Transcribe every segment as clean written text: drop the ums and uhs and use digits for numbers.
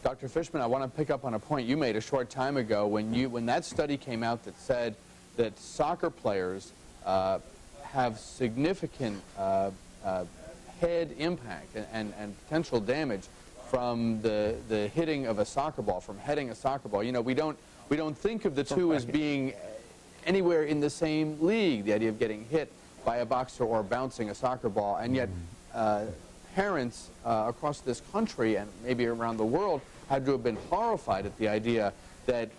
Dr. Fishman, I want to pick up on a point you made a short time ago when that study came out that said that soccer players have significant head impact and potential damage from the hitting of a soccer ball, from heading a soccer ball. You know, we don't think of the two as being anywhere in the same league, the idea of getting hit by a boxer or bouncing a soccer ball, and yet parents across this country and maybe around the world had to have been horrified at the idea that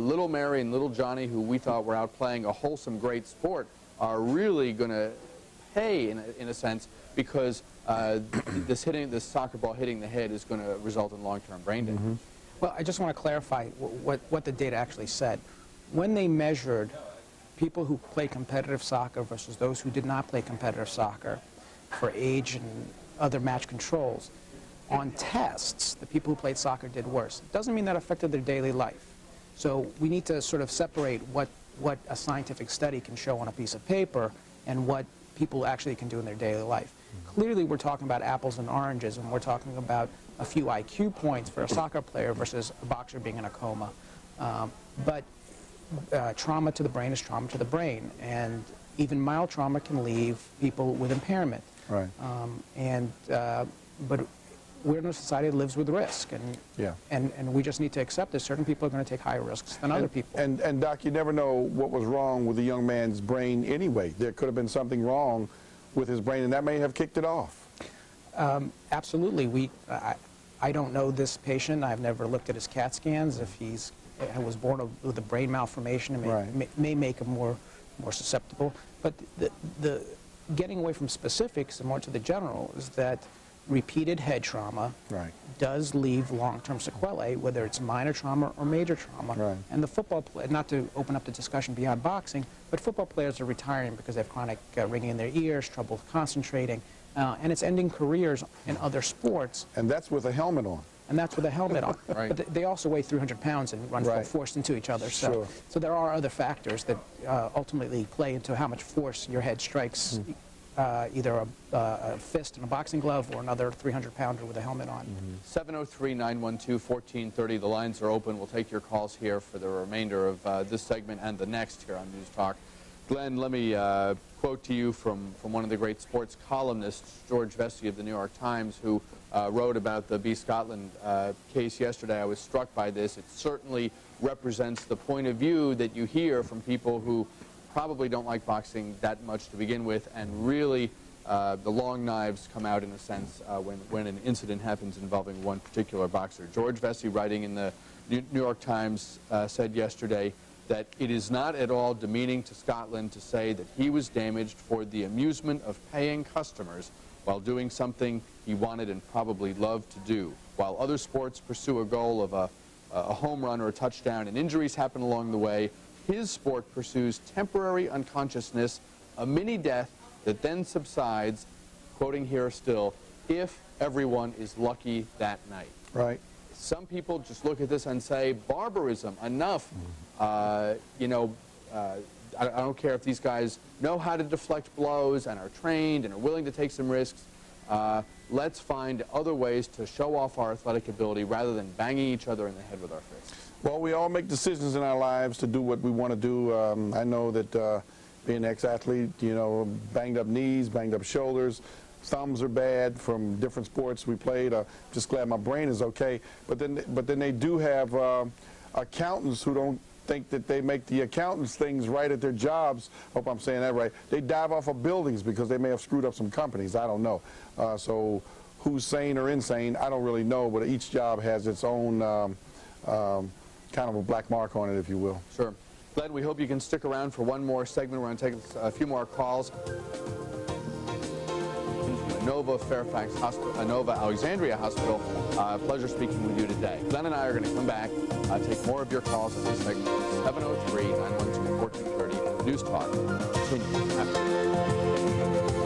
little Mary and little Johnny, who we thought were out playing a wholesome, great sport, are really going to pay, in a sense, because this soccer ball hitting the head is going to result in long-term brain damage. Well, I just want to clarify what the data actually said. When they measured people who play competitive soccer versus those who did not play competitive soccer for age and other match controls, on tests, the people who played soccer did worse. It doesn't mean that affected their daily life. So we need to sort of separate what a scientific study can show on a piece of paper and what people actually can do in their daily life. Clearly, we're talking about apples and oranges, and we're talking about a few IQ points for a soccer player versus a boxer being in a coma. But trauma to the brain is trauma to the brain, and even mild trauma can leave people with impairment. Right. But we're in a society that lives with risk, and we just need to accept that certain people are going to take higher risks than other people. And Doc, you never know what was wrong with the young man's brain anyway. There could have been something wrong with his brain, and that may have kicked it off. Absolutely. I don't know this patient. I've never looked at his CAT scans. If he was born with a brain malformation, it may make him more susceptible. But the getting away from specifics and more to the general is that repeated head trauma does leave long-term sequelae, whether it's minor trauma or major trauma. And the football player, not to open up the discussion beyond boxing, but football players are retiring because they have chronic ringing in their ears, trouble concentrating, and it's ending careers in other sports. And that's with a helmet on. And that's with a helmet on. But they also weigh 300 pounds and run full force into each other. So there are other factors that ultimately play into how much force your head strikes either a fist in a boxing glove or another 300-pounder with a helmet on. 703-912-1430. The lines are open. We'll take your calls here for the remainder of this segment and the next here on News Talk. Glenn, let me quote to you from one of the great sports columnists, George Vesey of the New York Times, who wrote about the B. Scotland case yesterday. I was struck by this. It certainly represents the point of view that you hear from people who probably don't like boxing that much to begin with, and really the long knives come out, in a sense, when an incident happens involving one particular boxer. George Vesey, writing in the New York Times, said yesterday that it is not at all demeaning to Scotland to say that he was damaged for the amusement of paying customers while doing something he wanted and probably loved to do. While other sports pursue a goal of a home run or a touchdown and injuries happen along the way, his sport pursues temporary unconsciousness, a mini-death that then subsides, quoting here still, if everyone is lucky that night. Some people just look at this and say, barbarism, enough. You know, I don't care if these guys know how to deflect blows and are trained and are willing to take some risks. Let's find other ways to show off our athletic ability rather than banging each other in the head with our fists. Well, we all make decisions in our lives to do what we want to do. I know that being an ex-athlete, you know, banged up knees, banged up shoulders, thumbs are bad from different sports we played. Just glad my brain is okay. But then they do have accountants who don't think that they make the accountants things right at their jobs. Hope I'm saying that right. They dive off of buildings because they may have screwed up some companies. I don't know. So who's sane or insane, I don't really know. But each job has its own kind of a black mark on it, if you will. Sure. Glenn, we hope you can stick around for one more segment. We're going to take a few more calls. Inova Fairfax Hospital, Inova Alexandria Hospital. Pleasure speaking with you today. Glenn and I are going to come back, take more of your calls in this segment. 703-912-1430. News Talk. Continue after.